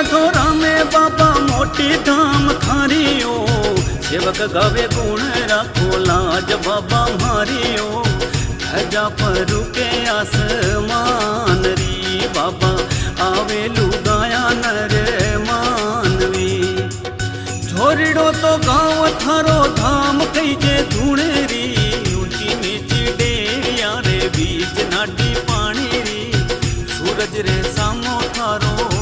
धोरा में बाबा मोटी धाम थारियो, सेवक गावे गुण राखो लाज बाबा मारियो। धजा पर रुके आसमान री बाबा आवे लुगाया नर मानवी। झोरड़ो तो गाँव थारो धाम कई जे धूणेरी, ऊंची नीची डेरिया रे बीच नाटी पानी री। सूरज रे सामो थारो